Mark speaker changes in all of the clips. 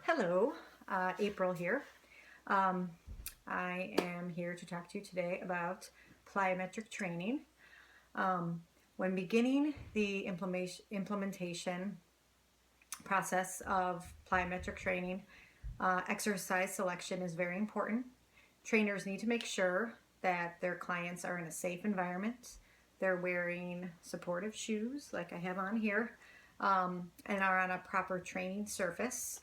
Speaker 1: Hello, April here. Um, I am here to talk to you today about plyometric training. When beginning the implementation process of plyometric training, exercise selection is very important. Trainers need to make sure that their clients are in a safe environment. They're wearing supportive shoes, like I have on here, and are on a proper training surface,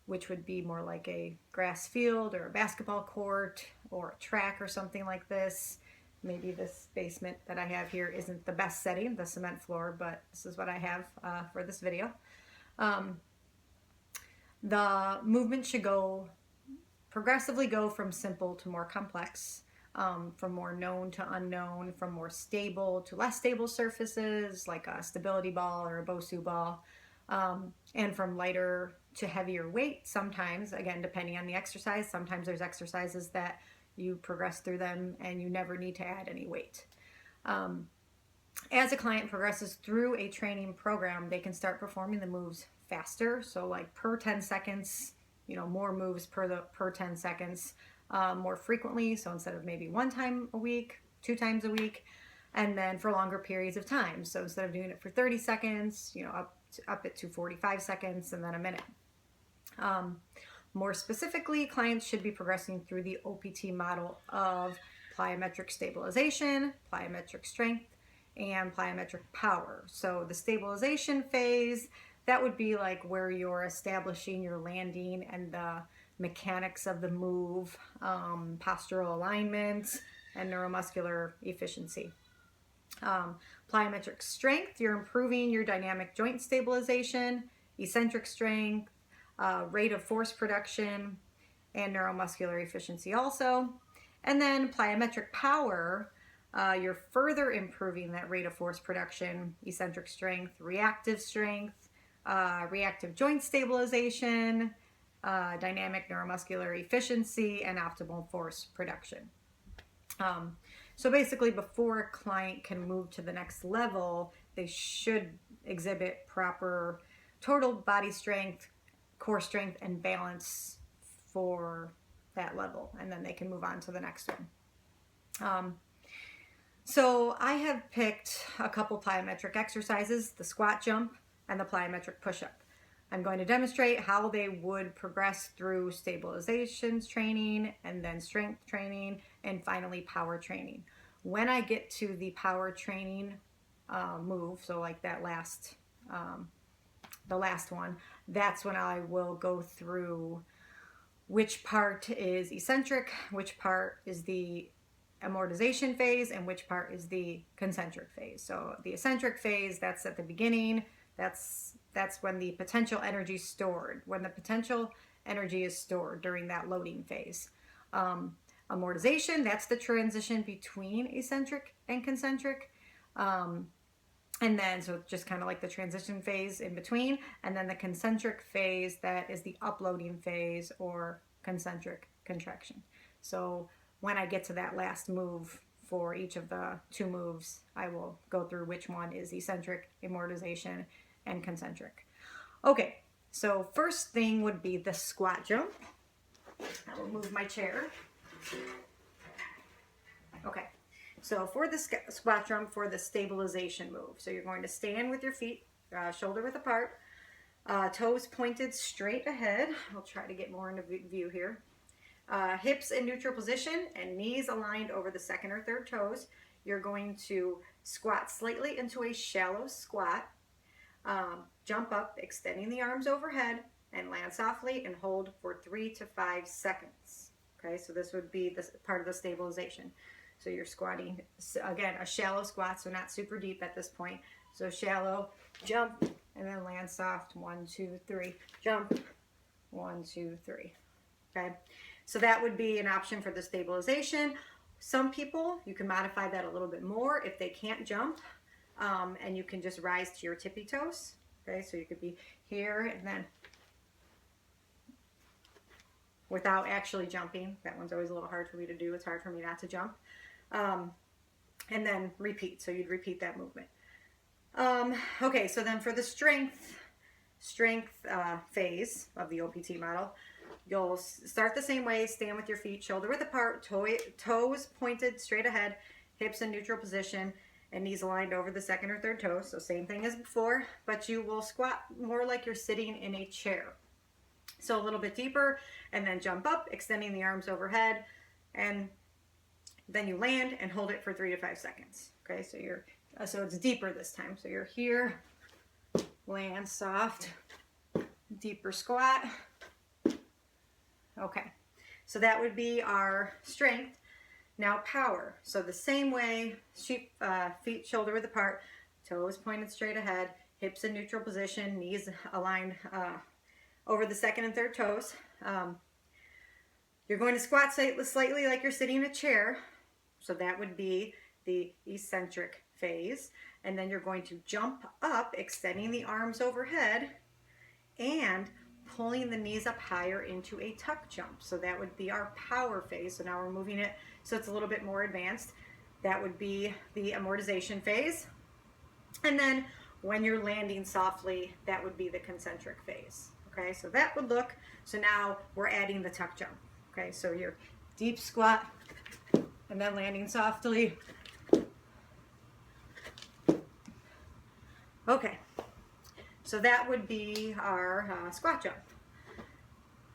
Speaker 1: which would be more like a grass field or a basketball court or a track or something like this. Maybe this basement that I have here isn't the best setting, the cement floor, but this is what I have for this video. The movement should progressively go from simple to more complex, from more known to unknown, from more stable to less stable surfaces like a stability ball or a Bosu ball, and from lighter to heavier weight sometimes, again, depending on the exercise. Sometimes there's exercises that you progress through them and you never need to add any weight. As a client progresses through a training program, they can start performing the moves faster. So like per 10 seconds, more moves per 10 seconds, more frequently. So instead of maybe one time a week, 2 times a week, and then for longer periods of time. So instead of doing it for 30 seconds, up it to 45 seconds and then a minute. More specifically, clients should be progressing through the OPT model of plyometric stabilization, plyometric strength, and plyometric power. So the stabilization phase, that would be like where you're establishing your landing and the mechanics of the move, postural alignment, and neuromuscular efficiency. Plyometric strength, you're improving your dynamic joint stabilization, eccentric strength, rate of force production, and neuromuscular efficiency also. And then plyometric power, you're further improving that rate of force production, eccentric strength, reactive joint stabilization, dynamic neuromuscular efficiency, and optimal force production. So basically, before a client can move to the next level, they should exhibit proper total body strength, core strength, and balance for that level, and then they can move on to the next one. So I have picked a couple plyometric exercises, the squat jump and the plyometric push-up. I'm going to demonstrate how they would progress through stabilizations training and then strength training and finally power training. When I get to the power training move, so like that the last one, that's when I will go through which part is eccentric, which part is the amortization phase, and which part is the concentric phase. So the eccentric phase, that's at the beginning. That's when the potential energy is stored. When the potential energy is stored during that loading phase. Amortization, that's the transition between eccentric and concentric. And then, so just kind of like the transition phase in between. And then the concentric phase, that is the uploading phase or concentric contraction. So when I get to that last move for each of the two moves, I will go through which one is eccentric, amortization, and concentric. Okay, so first thing would be the squat jump. I will move my chair. Okay, so for the squat jump, for the stabilization move, so you're going to stand with your feet shoulder width apart, toes pointed straight ahead. I'll try to get more into view here. Hips in neutral position and knees aligned over the second or third toes. You're going to squat slightly into a shallow squat, jump up, extending the arms overhead, and land softly and hold for 3 to 5 seconds. Okay, so this would be this part of the stabilization. So you're squatting, again, a shallow squat, so not super deep at this point. So shallow, jump, and then land soft, 1, 2, 3, jump, 1, 2, 3. Okay, so that would be an option for the stabilization. Some people, you can modify that a little bit more if they can't jump, and you can just rise to your tippy toes. Okay, so you could be here and then without actually jumping. That one's always a little hard for me to do. It's hard for me not to jump. And then repeat. So you'd repeat that movement. Okay, so then for the strength strength phase of the OPT model, you'll start the same way, stand with your feet shoulder width apart, toes pointed straight ahead, hips in neutral position, and knees aligned over the second or third toes. So same thing as before, but you will squat more like you're sitting in a chair. So a little bit deeper, and then jump up, extending the arms overhead, and then you land and hold it for 3 to 5 seconds. Okay, so it's deeper this time. So you're here, land soft, deeper squat. Okay, so that would be our strength. Now power. So the same way, feet shoulder width apart, toes pointed straight ahead, hips in neutral position, knees aligned over the second and third toes. You're going to squat slightly like you're sitting in a chair. So that would be the eccentric phase. And then you're going to jump up, extending the arms overhead and pulling the knees up higher into a tuck jump. So that would be our power phase. So now we're moving it so it's a little bit more advanced. That would be the amortization phase. And then when you're landing softly, that would be the concentric phase. Okay, so that would look, so now we're adding the tuck jump. Okay, so your deep squat and then landing softly. Okay, so that would be our squat jump.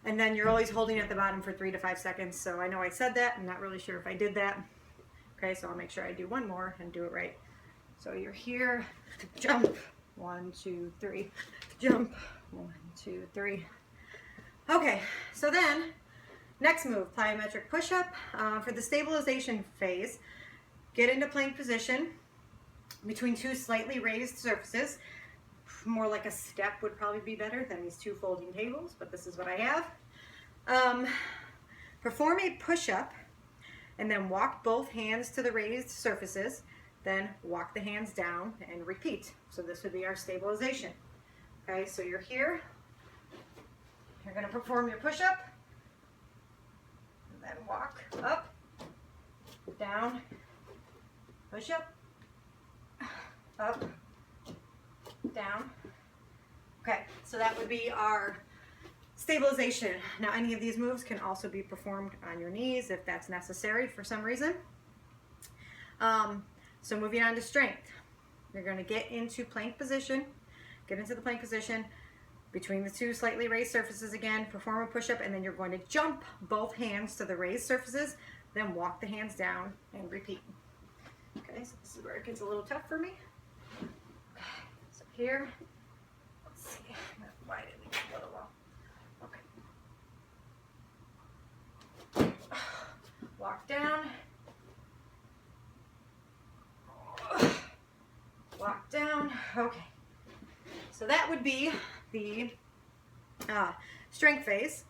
Speaker 1: And then you're always holding at the bottom for 3 to 5 seconds. So I know I said that, I'm not really sure if I did that. Okay, so I'll make sure I do one more and do it right. So you're here, jump, 1, 2, 3, jump, 1, 2, 3. Okay, so then next move, plyometric push-up. For the stabilization phase, get into plank position between 2 slightly raised surfaces. More like a step would probably be better than these 2 folding tables, but this is what I have. Perform a push-up and then walk both hands to the raised surfaces, then walk the hands down and repeat. So this would be our stabilization. Okay, so you're here, you're going to perform your push-up, and then walk up, down, push-up, up, down. Okay, so that would be our stabilization. Now any of these moves can also be performed on your knees if that's necessary for some reason. So moving on to strength. You're going to get into plank position, get into the plank position between the 2 slightly raised surfaces again, perform a push-up, and then you're going to jump both hands to the raised surfaces, then walk the hands down and repeat. Okay, so this is where it gets a little tough for me. Okay, so here, let's see, why did we get a little low? Okay. Walk down. Walk down. Okay. So that would be the strength phase.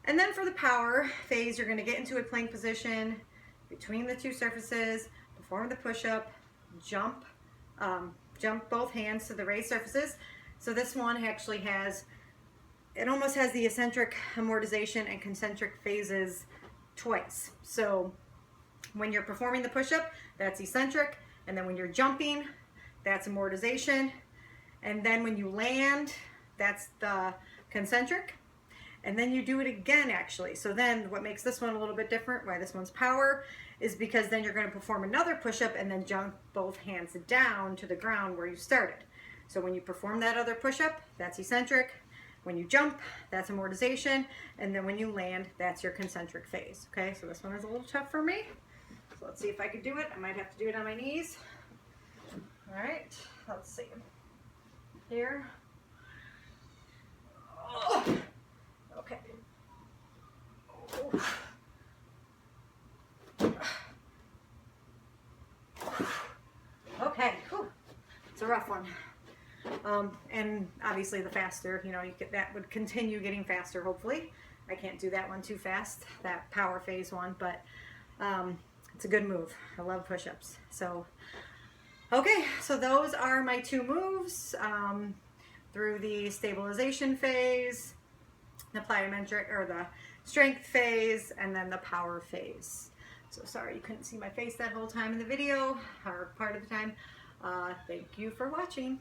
Speaker 1: And then for the power phase, you're going to get into a plank position between the 2 surfaces, perform the push-up, jump both hands to the raised surfaces. So this one actually has, it almost has the eccentric, amortization, and concentric phases twice. So when you're performing the push-up, that's eccentric, and then when you're jumping, that's amortization, and then when you land, that's the concentric, and then you do it again actually. So then what makes this one a little bit different, why this one's power, is because then you're going to perform another push-up and then jump both hands down to the ground where you started. So when you perform that other push-up, that's eccentric. When you jump, that's amortization, and then when you land, that's your concentric phase. Okay, so this one is a little tough for me. So let's see if I could do it. I might have to do it on my knees. All right, let's see. Here. Oh. Okay. Oh. Okay. Whew. It's a rough one. And obviously the faster, you know, that would continue getting faster, hopefully. I can't do that one too fast, that power phase one, but it's a good move. I love push-ups. So, okay, so those are my 2 moves through the stabilization phase, the plyometric, or the strength phase, and then the power phase. So sorry you couldn't see my face that whole time in the video, or part of the time. Thank you for watching.